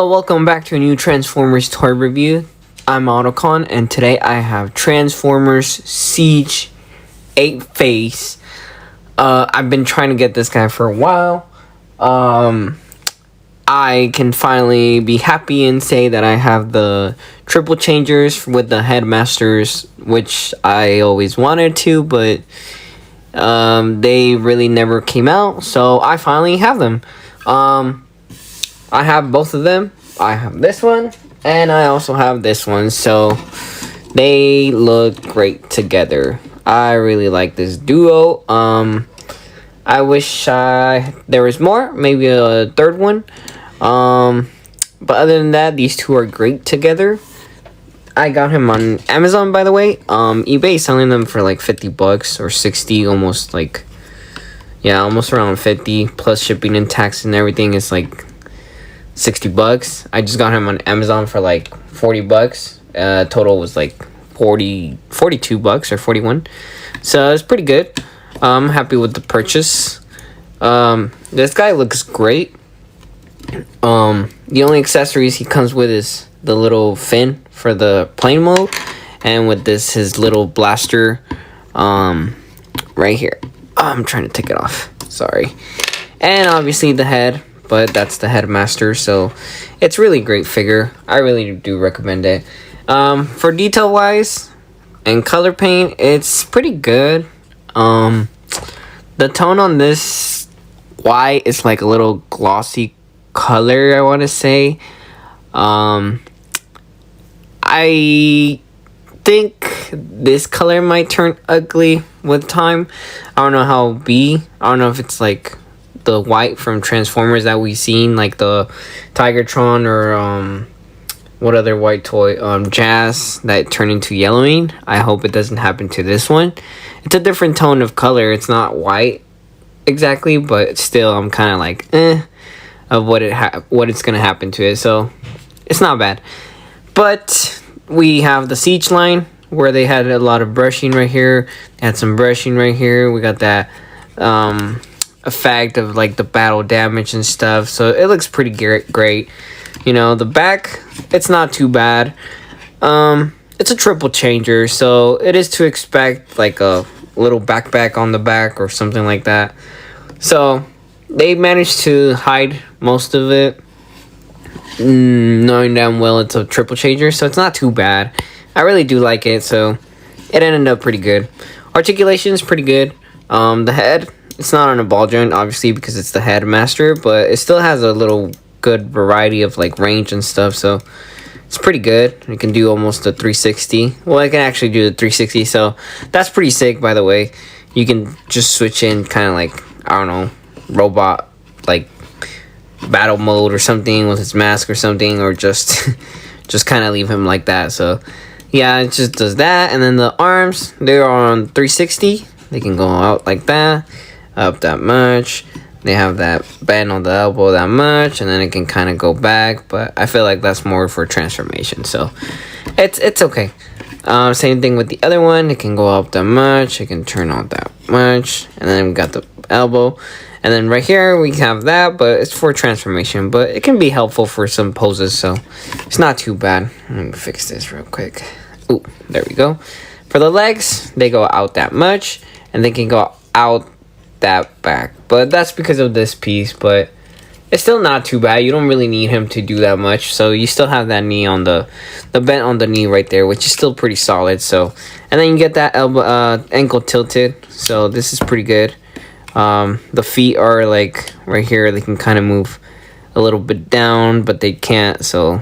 Welcome back to a new Transformers toy review. I'm Autocon, and today I have Transformers Siege Apeface. I've been trying to get this guy for a while. I can finally be happy and say that I have the triple changers with the headmasters, which I always wanted to, but they really never came out, so I finally have them. I have both of them. I have this one, and I also have this one, so they look great together. I really like this duo. I wish there was more, maybe a third one. But other than that, these two are great together. I got him on Amazon, by the way. eBay is selling them for like $50 or 60, almost like, yeah, almost around 50 plus shipping and tax and everything is like $60. I just got him on Amazon for like $40. Total was like $42 or 41. So it's pretty good. I'm happy with the purchase. This guy looks great. The only accessories he comes with is the little fin for the plane mode, and with this his little blaster right here. I'm trying to take it off, sorry. And obviously the head, but that's the headmaster, so it's really great figure. I really do recommend it. For detail wise and color paint, it's pretty good. The tone on this white is like a little glossy color, I want to say. I think this color might turn ugly with time. I don't know how it'll be. I don't know if it's like the white from Transformers that we've seen, like the Tigertron or what other white toy, Jazz, that turned into yellowing. I hope it doesn't happen to this one. It's a different tone of color. It's not white exactly, but still I'm kind of like of what it's gonna happen to it, so it's not bad. But we have the Siege line where they had a lot of brushing right here. They had some brushing right here. We got that effect of like the battle damage and stuff, so it looks pretty great. You know, the back, it's not too bad. It's a triple changer, so it is to expect like a little backpack on the back or something like that. So they managed to hide most of it, knowing damn well it's a triple changer, so it's not too bad. I really do like it, so it ended up pretty good. Articulation is pretty good. The head, it's not on a ball joint, obviously, because it's the headmaster, but it still has a little good variety of like range and stuff, so it's pretty good. It can do almost a 360. Well, I can actually do the 360, so that's pretty sick, by the way. You can just switch in kind of like, I don't know, robot like battle mode or something with his mask or something, or just kind of leave him like that. So yeah, it just does that. And then the arms, they're on 360. They can go out like that, up that much. They have that bend on the elbow that much, and then it can kind of go back, but I feel like that's more for transformation, so it's okay. Same thing with the other one. It can go up that much, it can turn out that much, and then we got the elbow, and then right here we have that, but it's for transformation, but it can be helpful for some poses, so it's not too bad. Let me fix this real quick. Ooh, there we go. For the legs, they go out that much, and they can go out that back, but that's because of this piece, but it's still not too bad. You don't really need him to do that much, so you still have that knee on the bent on the knee right there, which is still pretty solid. So, and then you get that elbow ankle tilted, so this is pretty good. The feet are like right here, they can kind of move a little bit down, but they can't, so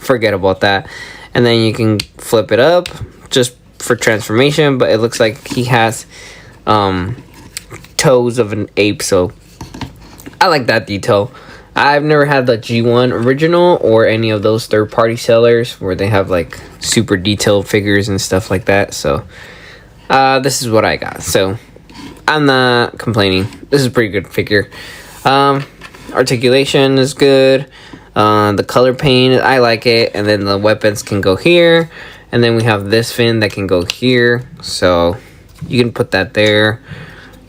forget about that. And then you can flip it up just for transformation, but it looks like he has toes of an ape, so I like that detail. I've never had the G1 original or any of those third-party sellers where they have like super detailed figures and stuff like that, so this is what I got, so I'm not complaining. This is a pretty good figure. Articulation is good. The color paint, I like it, and then the weapons can go here, and then we have this fin that can go here, so you can put that there.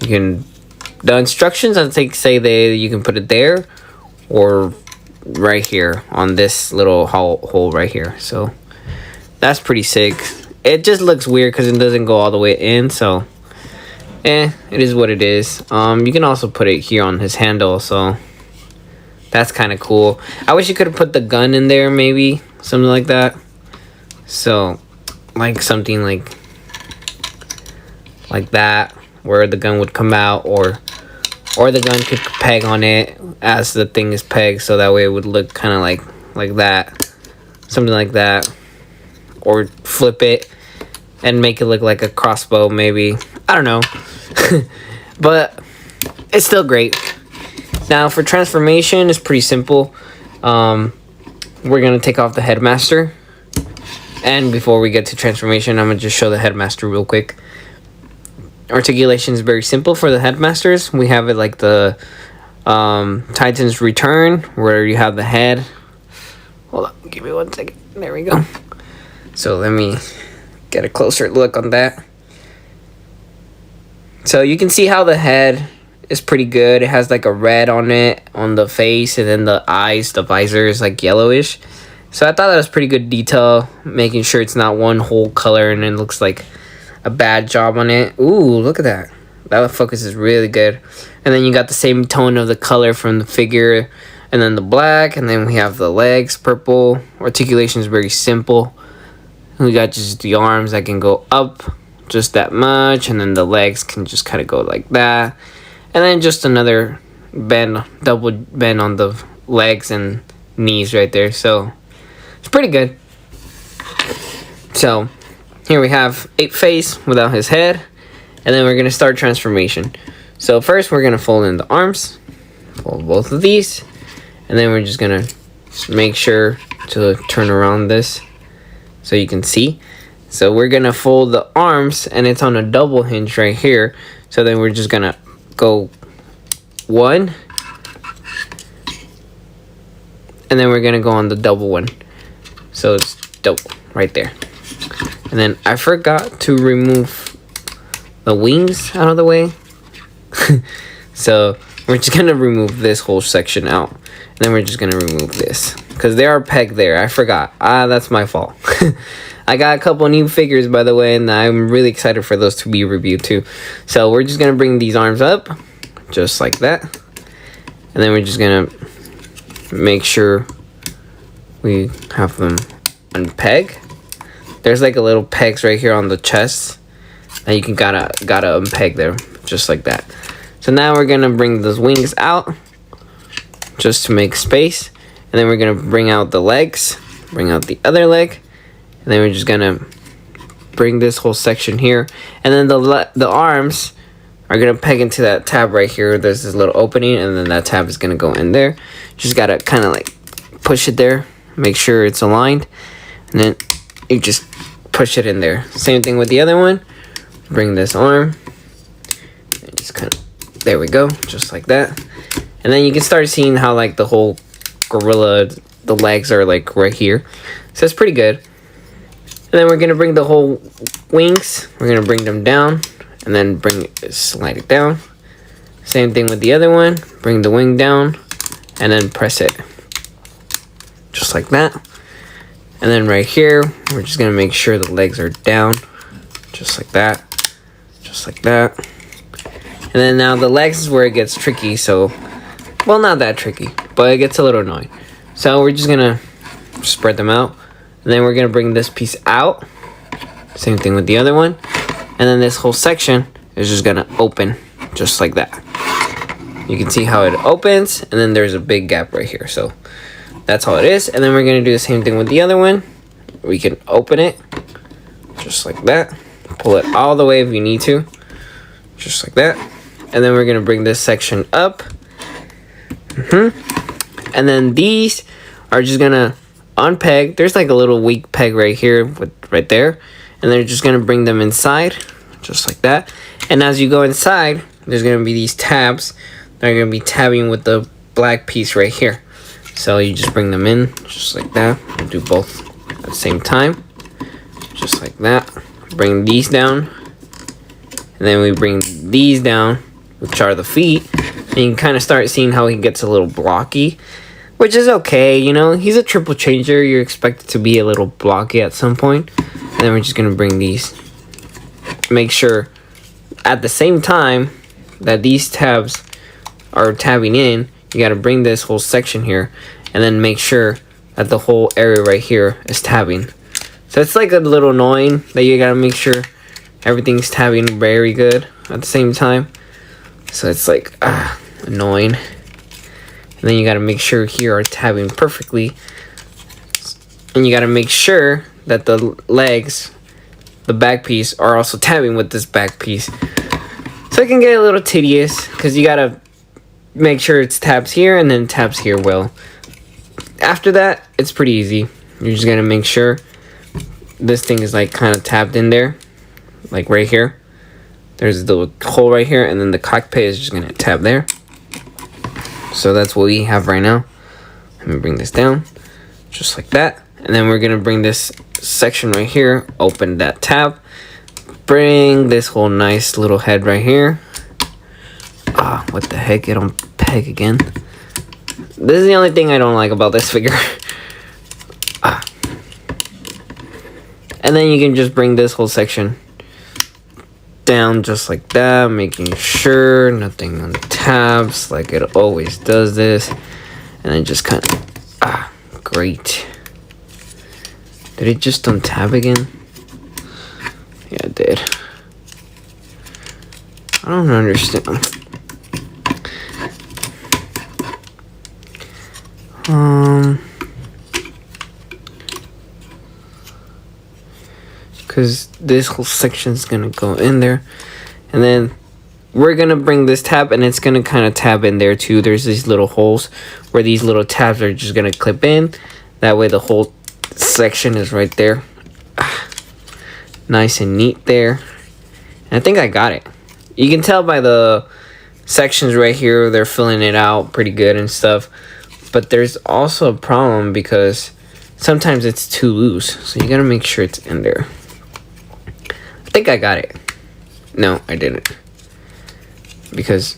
The instructions, I think, say you can put it there, or right here on this little hole right here. So that's pretty sick. It just looks weird because it doesn't go all the way in, so it is what it is. You can also put it here on his handle, so that's kind of cool. I wish you could have put the gun in there, maybe something like that. So like something like that, where the gun would come out, or the gun could peg on it as the thing is pegged, so that way it would look kind of like that, something like that. Or flip it and make it look like a crossbow, maybe. I don't know. But it's still great. Now for transformation, it's pretty simple. We're gonna take off the headmaster. And before we get to transformation, I'm gonna just show the headmaster real quick. Articulation is very simple for the headmasters. We have it like the Titan's Return, where you have the head. Hold on, give me 1 second. There we go. So let me get a closer look on that. So you can see how the head is pretty good. It has like a red on it, on the face, and then the eyes, the visor is like yellowish. So I thought that was pretty good detail, making sure it's not one whole color and it looks like a bad job on it. Ooh, look at that. That focus is really good. And then you got the same tone of the color from the figure, and then the black, and then we have the legs, purple. Articulation is very simple. We got just the arms that can go up just that much, and then the legs can just kind of go like that. And then just another bend, double bend on the legs and knees right there. So it's pretty good. So here we have Apeface without his head, and then we're gonna start transformation. So first we're gonna fold in the arms, fold both of these, and then we're just gonna make sure to turn around this so you can see. So we're gonna fold the arms, and it's on a double hinge right here. So then we're just gonna go 1, and then we're gonna go on the double one. So it's double right there. And then I forgot to remove the wings out of the way. So we're just gonna remove this whole section out, and then we're just gonna remove this because they are pegged there. I forgot. That's my fault. I got a couple new figures, by the way, and I'm really excited for those to be reviewed too. So we're just gonna bring these arms up just like that, and then we're just gonna make sure we have them unpeg. There's like a little pegs right here on the chest, and you can gotta unpeg there just like that. So now we're gonna bring those wings out just to make space, and then we're gonna bring out the legs, bring out the other leg, and then we're just gonna bring this whole section here, and then the arms are gonna peg into that tab right here. There's this little opening, and then that tab is gonna go in there. Just gotta kind of like push it there, make sure it's aligned, and then you just push it in there. Same thing with the other one. Bring this arm, and just kind of, there we go, just like that. And then you can start seeing how like the whole gorilla, the legs are like right here. So it's pretty good. And then we're gonna bring the whole wings, we're gonna bring them down, and then slide it down. Same thing with the other one. Bring the wing down, and then press it. Just like that. And then right here, we're just gonna make sure the legs are down. Just like that. Just like that. And then now the legs is where it gets tricky, so, well, not that tricky, but it gets a little annoying. So we're just gonna spread them out, and then we're gonna bring this piece out. Same thing with the other one. And then this whole section is just gonna open just like that. You can see how it opens, and then there's a big gap right here. So that's all it is. And then we're gonna do the same thing with the other one. We can open it just like that. Pull it all the way if you need to. Just like that. And then we're gonna bring this section up. And then these are just gonna unpeg. There's like a little weak peg right here, right there. And they're just gonna bring them inside, just like that. And as you go inside, there's gonna be these tabs that are gonna be tabbing with the black piece right here. So you just bring them in, just like that. We'll do both at the same time, just like that. Bring these down, and then we bring these down, which are the feet. And you can kind of start seeing how he gets a little blocky. which is okay, you know. He's a triple changer. You're expected to be a little blocky at some point. And then we're just gonna bring these. Make sure at the same time that these tabs are tabbing in, you gotta bring this whole section here, and then make sure that the whole area right here is tabbing. So it's like a little annoying that you gotta make sure everything's tabbing very good at the same time. So it's like annoying. And then you gotta make sure here are tabbing perfectly. And you gotta make sure that the legs, the back piece, are also tabbing with this back piece. So it can get a little tedious because you gotta make sure it's tabs here and then tabs here well. After that, it's pretty easy. You're just gonna make sure this thing is like kind of tabbed in there, like right here. There's the little hole right here, and then the cockpit is just gonna tab there. So that's what we have right now. Let me bring this down, just like that. And then we're gonna bring this section right here, open that tab, bring this whole nice little head right here. What the heck, it don't peg again. This is the only thing I don't like about this figure. And then you can just bring this whole section down just like that, making sure nothing on tabs like it always does this. And then just kind of, great. Did it just untab again? Yeah, it did. I don't understand. Because this whole section is gonna go in there, and then we're gonna bring this tab, and it's gonna kind of tab in there too. There's these little holes where these little tabs are just gonna clip in. That way the whole section is right there. Nice and neat there. And I think I got it. You can tell by the sections right here, they're filling it out pretty good and stuff. But there's also a problem because sometimes it's too loose. So you gotta make sure it's in there. I think I got it. No, I didn't. Because,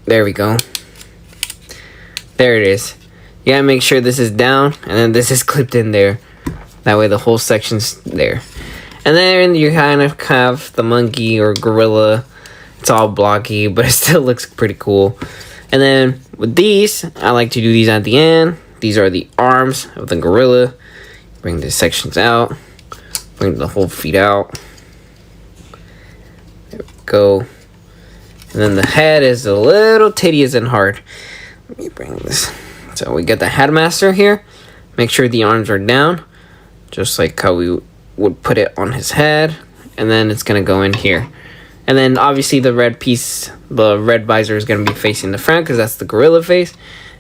there we go. There it is. You gotta make sure this is down and then this is clipped in there. That way the whole section's there. And then you kind of have the monkey or gorilla. It's all blocky, but it still looks pretty cool. And then with these, I like to do these at the end. These are the arms of the gorilla. Bring the sections out. Bring the whole feet out. There we go. And then the head is a little tedious and hard. Let me bring this. So we get the headmaster here. Make sure the arms are down. Just like how we would put it on his head. And then it's going to go in here. And then obviously the red piece, the red visor is going to be facing the front because that's the gorilla face.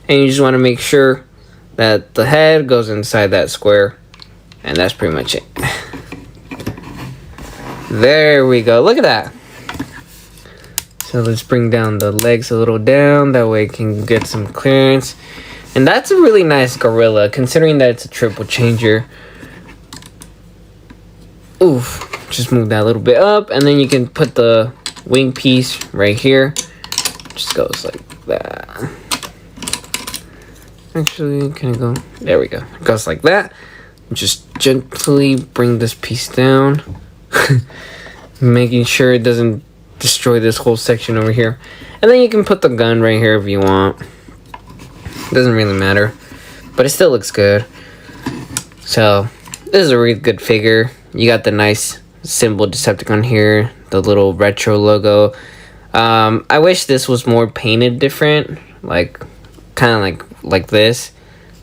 And you just want to make sure that the head goes inside that square. And that's pretty much it. There we go. Look at that. So let's bring down the legs a little down. That way it can get some clearance. And that's a really nice gorilla considering that it's a triple changer. Oof. Just move that a little bit up, and then you can put the wing piece right here. Just goes like that. Actually, can it go? There we go. It goes like that. Just gently bring this piece down. Making sure it doesn't destroy this whole section over here. And then you can put the gun right here if you want. Doesn't really matter. But it still looks good. So, this is a really good figure. You got the nice symbol Decepticon here, the little retro logo. I wish this was more painted different, like kind of like this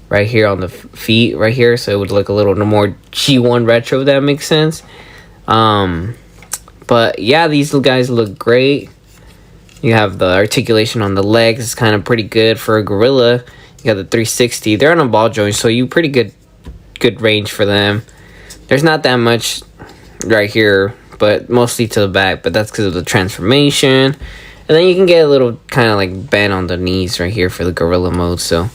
right here on the feet right here, so it would look a little more G1 retro, if that makes sense. But yeah, these guys look great. You have the articulation on the legs, it's kind of pretty good for a gorilla. You got the 360. They're on a ball joint, so you pretty good range for them. There's not that much right here, but mostly to the back, but that's because of the transformation. And then you can get a little kind of like bend on the knees right here for the gorilla mode. So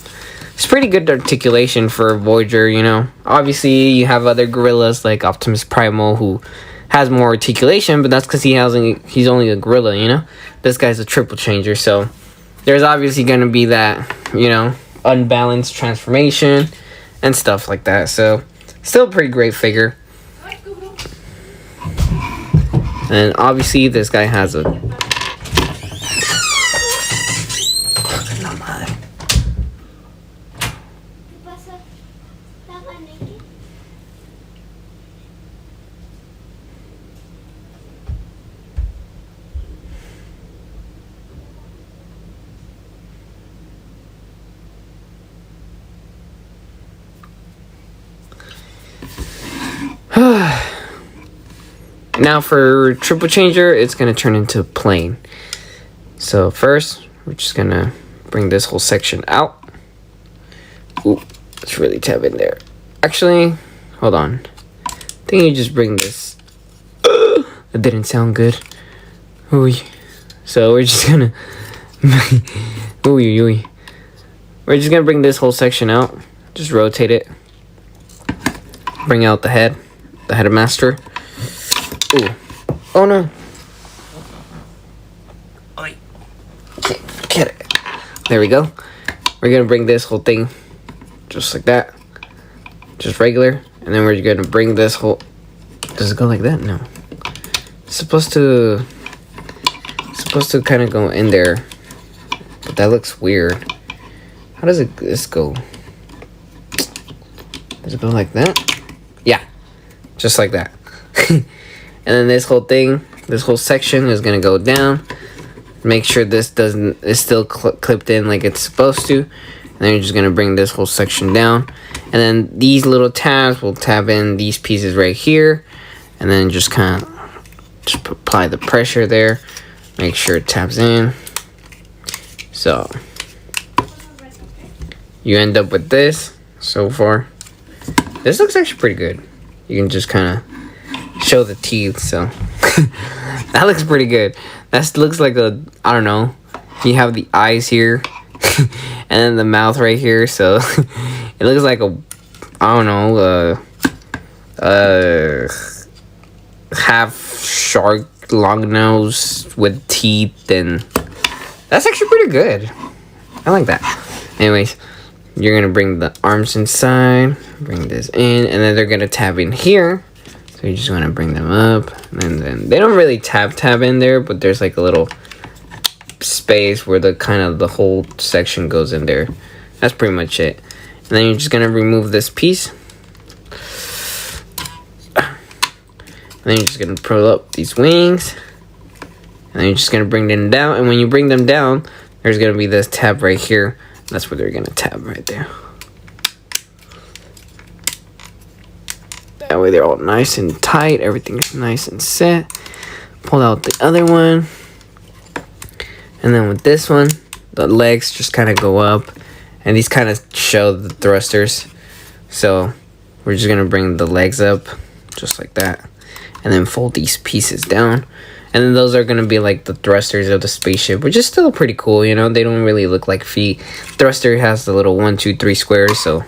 it's pretty good articulation for a Voyager, you know. Obviously you have other gorillas like Optimus Primal who has more articulation, but that's because he's only a gorilla, you know. This guy's a triple changer, so there's obviously going to be that, you know, unbalanced transformation and stuff like that. So still a pretty great figure. And obviously this guy has a now for triple changer, it's gonna turn into plane. So first, we're just gonna bring this whole section out. Ooh, let's really tab in there. Actually, hold on. I think you just bring this. That didn't sound good. Ooh. So we're just gonna. Ooh. We're just gonna bring this whole section out. Just rotate it. Bring out the headmaster. Ooh. Oh no. Oi. Get it. There we go. We're gonna bring this whole thing just like that. Just regular. And then we're gonna bring this whole. Does it go like that? No. It's supposed to kind of go in there. But that looks weird. How does this go? Does it go like that? Yeah. Just like that. And then this whole section is gonna go down. Make sure this is still clipped in like it's supposed to. And then you're just gonna bring this whole section down. And then these little tabs will tab in these pieces right here. And then just kind of apply the pressure there. Make sure it tabs in. So you end up with this so far. This looks actually pretty good. You can just kind of show the teeth, so that looks pretty good. That looks like a, I don't know, you have the eyes here and then the mouth right here, so it looks like a, I don't know, half shark long nose with teeth, and that's actually pretty good. I like that. Anyways, you're gonna bring the arms inside, bring this in, and then they're gonna tab in here. So you just want to bring them up, and then they don't really tab in there, but there's like a little space where the whole section goes in there. That's pretty much it. And then you're just gonna remove this piece, and then you're just gonna pull up these wings, and then you're just gonna bring them down. And when you bring them down, there's gonna be this tab right here. That's where they're gonna tab right there. That way they're all nice and tight. Everything's nice and set. Pull out the other one. And then with this one, the legs just kind of go up. And these kind of show the thrusters. So we're just going to bring the legs up just like that. And then fold these pieces down. And then those are going to be like the thrusters of the spaceship, which is still pretty cool, you know. They don't really look like feet. Thruster has the little 1, 2, 3 squares, so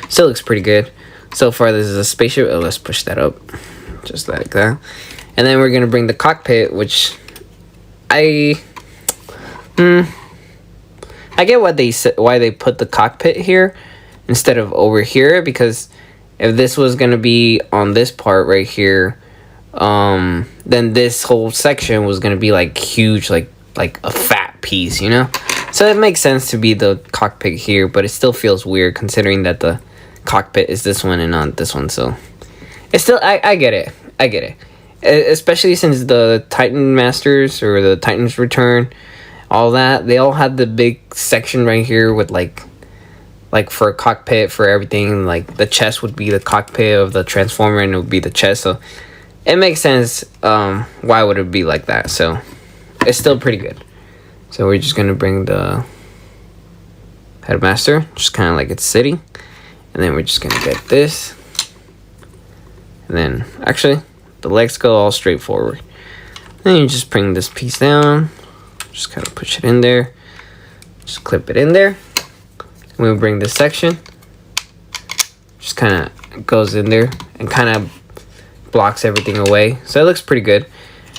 still looks pretty good. So far, this is a spaceship. Oh, let's push that up. Just like that. And then we're going to bring the cockpit, which I get why they put the cockpit here instead of over here, because if this was going to be on this part right here, then this whole section was going to be like huge, like a fat piece, you know? So it makes sense to be the cockpit here, but it still feels weird considering that the cockpit is this one and not this one. So it's still, I get it, especially since the Titan Masters or the Titans Return, all that, they all had the big section right here with like for a cockpit for everything. Like the chest would be the cockpit of the Transformer and it would be the chest, so it makes sense why would it be like that. So it's still pretty good. So we're just gonna bring the headmaster just kind of like it's sitting. And then we're just going to get this. And then, actually, the legs go all straight forward. Then you just bring this piece down. Just kind of push it in there. Just clip it in there. And we'll bring this section. Just kind of goes in there and kind of blocks everything away. So it looks pretty good.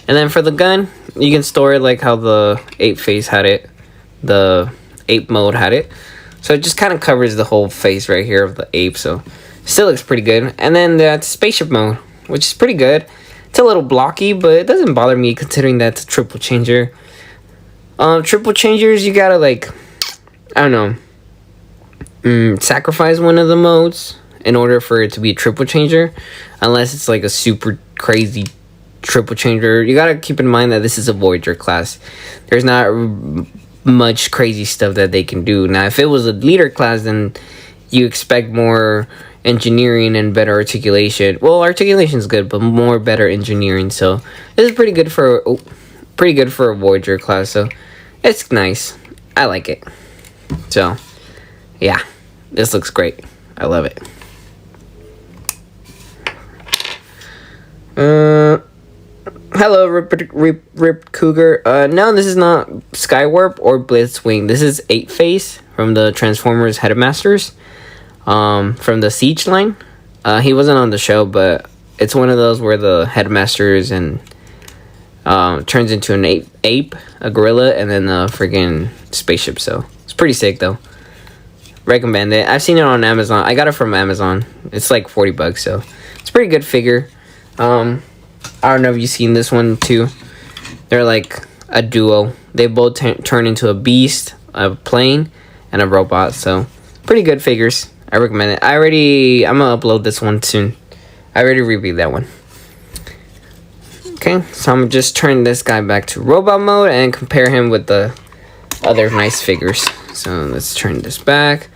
And then for the gun, you can store it like how the Apeface had it. The Ape mode had it. So it just kind of covers the whole face right here of the ape. So still looks pretty good. And then that's spaceship mode, which is pretty good. It's a little blocky, but it doesn't bother me considering that's a triple changer. Triple changers, you gotta like, I don't know, sacrifice one of the modes in order for it to be a triple changer, unless it's like a super crazy triple changer. You gotta keep in mind that this is a Voyager class. There's not much crazy stuff that they can do. Now if it was a leader class, then you expect more engineering and better articulation. Well, articulation is good, but more better engineering. So this is pretty good for a Voyager class. So it's nice. I like it. So yeah, this looks great. I love it. Hello, Rip Cougar. No, this is not Skywarp or Blitzwing. This is Apeface from the Transformers Headmasters. From the Siege line. He wasn't on the show, but it's one of those where the Headmasters and turns into an ape, a gorilla, and then a friggin' spaceship. So it's pretty sick though. Recommend it. I've seen it on Amazon. I got it from Amazon. It's like $40, so it's a pretty good figure. I don't know if you've seen this one too. They're like a duo. They both turn into a beast, a plane, and a robot. So pretty good figures. I recommend it. I'm gonna upload this one soon. I already reviewed that one. Okay, so I'm gonna just turn this guy back to robot mode and compare him with the other nice figures. So let's turn this back.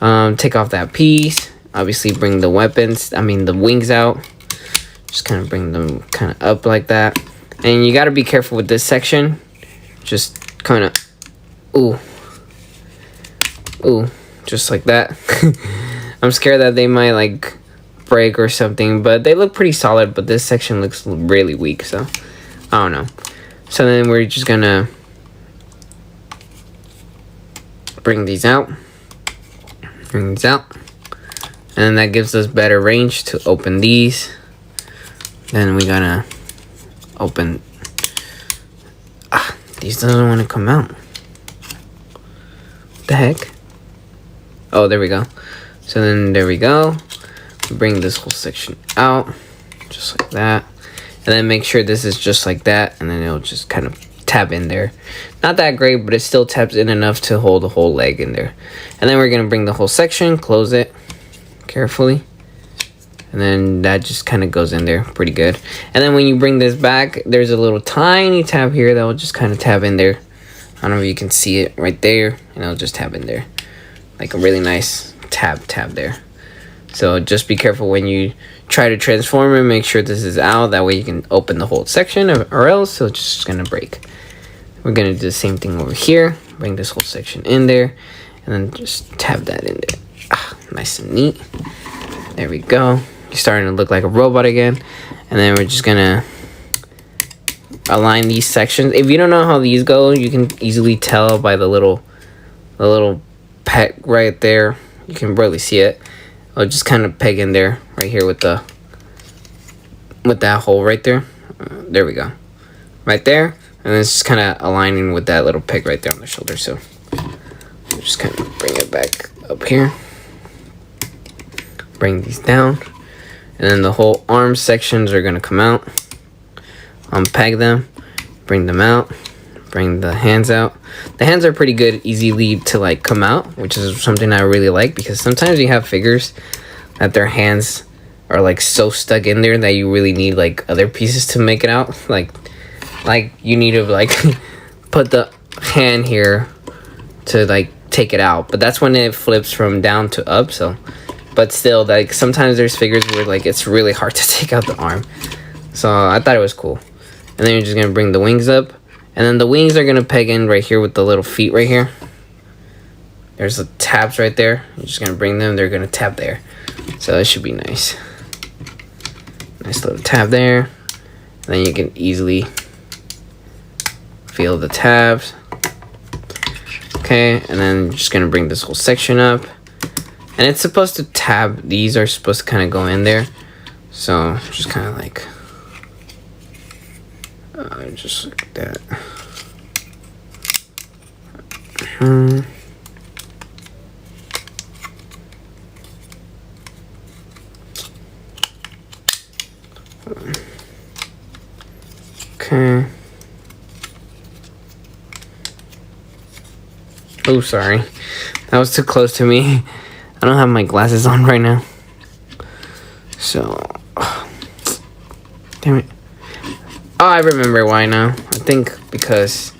Take off that piece. Obviously bring the the wings out. Just kind of bring them kind of up like that. And you got to be careful with this section. Just kind of, ooh, just like that. I'm scared that they might like break or something, but they look pretty solid, but this section looks really weak, so I don't know. So then we're just gonna bring these out, and then that gives us better range to open these. Then we gotta open. These doesn't want to come out. What the heck? Oh, there we go. So then there we go. Bring this whole section out, just like that, and then make sure this is just like that, and then it'll just kind of tab in there. Not that great, but it still taps in enough to hold the whole leg in there. And then we're gonna bring the whole section, close it carefully. And then that just kind of goes in there pretty good. And then when you bring this back, there's a little tiny tab here that will just kind of tab in there. I don't know if you can see it right there. And it'll just tab in there. Like a really nice tab there. So just be careful when you try to transform it. Make sure this is out. That way you can open the whole section, or else it's just going to break. We're going to do the same thing over here. Bring this whole section in there. And then just tab that in there. Nice and neat. There we go. You're starting to look like a robot again. And then we're just gonna align these sections. If you don't know how these go, you can easily tell by the little peg right there. You can barely see it. I'll just kind of peg in there right here with that hole right there. There we go. Right there. And it's just kind of aligning with that little peg right there on the shoulder. So just kind of bring it back up here. Bring these down. And then the whole arm sections are going to come out. Unpeg them. Bring them out. Bring the hands out. The hands are pretty good, easily to like come out, which is something I really like, because sometimes you have figures that their hands are like so stuck in there that you really need like other pieces to make it out. Like you need to like put the hand here to like take it out, but that's when it flips from down to up. So but still, like sometimes there's figures where like it's really hard to take out the arm. So I thought it was cool. And then you're just gonna bring the wings up, and then the wings are gonna peg in right here with the little feet right here. There's the tabs right there. You're just gonna bring them, they're gonna tab there. So it should be nice. Nice little tab there. And then you can easily feel the tabs. Okay, and then just gonna bring this whole section up. And it's supposed to tab, these are supposed to kind of go in there. So just kind of like, just like that. Okay. Oh, sorry. That was too close to me. I don't have my glasses on right now. So, damn it. Oh, I remember why now. I think because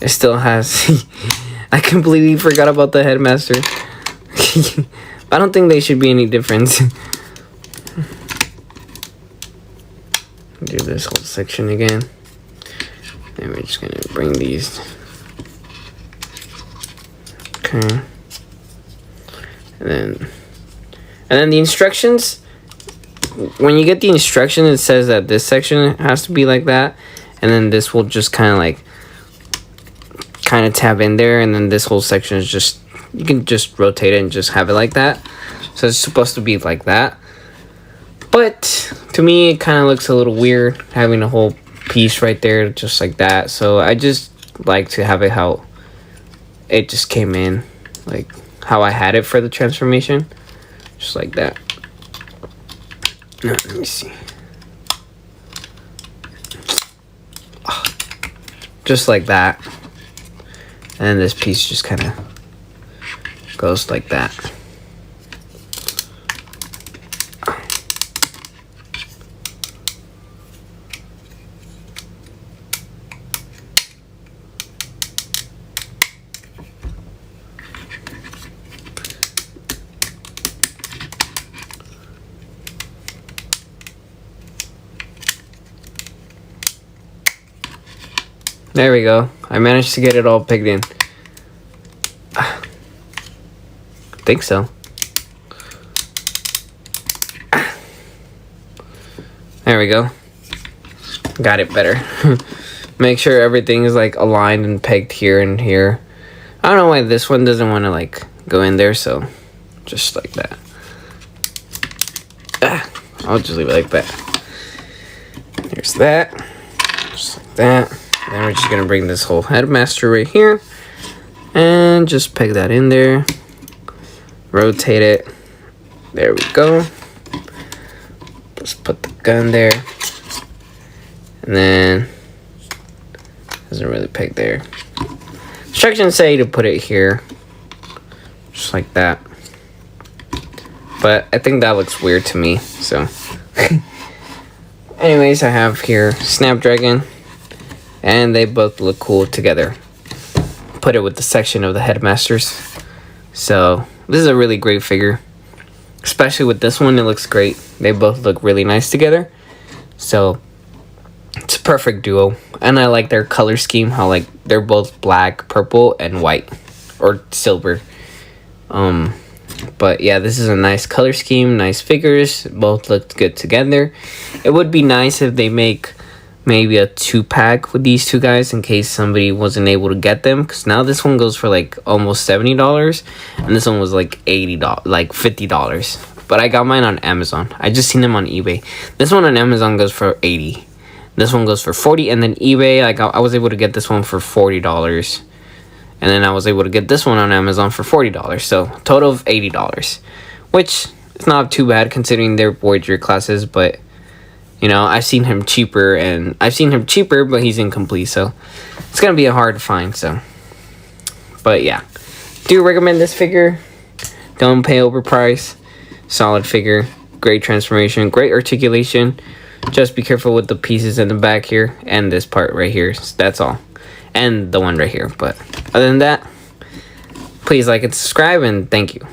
it still has... I completely forgot about the headmaster. I don't think they should be any difference. Do this whole section again. And we're just gonna bring these. Okay. And then the instructions, when you get the instruction, it says that this section has to be like that, and then this will just kind of tab in there, and then this whole section is just, you can just rotate it and just have it like that. So it's supposed to be like that, but to me it kind of looks a little weird having a whole piece right there just like that. So I just like to have it how it just came in, like how I had it for the transformation, just like that. Let me see. Just like that. And this piece just kind of goes like that. There we go. I managed to get it all pegged in. I think so. There we go. Got it better. Make sure everything is like aligned and pegged here and here. I don't know why this one doesn't want to like go in there, so just like that. I'll just leave it like that. There's that. Just like that. Then we're just gonna bring this whole headmaster right here and just peg that in there, rotate it. There we go. Just put the gun there, and then doesn't really peg there. Instructions say to put it here, just like that, but I think that looks weird to me, so anyways, I have here Snapdragon, and they both look cool together. Put it with the section of the headmasters. So this is a really great figure, especially with this one. It looks great. They both look really nice together, so it's a perfect duo. And I like their color scheme, how like they're both black, purple, and white, or silver. But yeah, this is a nice color scheme, nice figures. Both look good together. It would be nice if they make maybe a 2-pack with these two guys in case somebody wasn't able to get them, because now this one goes for like almost $70 and this one was like $80, like $50. But I got mine on Amazon. I just seen them on eBay. This one on Amazon goes for $80. This one goes for $40, and then eBay, I was able to get this one for $40, and then I was able to get this one on Amazon for $40. So total of $80, which is not too bad considering they're Voyager classes. But you know, I've seen him cheaper, but he's incomplete, so it's gonna be a hard to find. So, but yeah, do recommend this figure. Don't pay overpriced. Solid figure, great transformation, great articulation. Just be careful with the pieces in the back here and this part right here. That's all, and the one right here. But other than that, please like and subscribe, and thank you.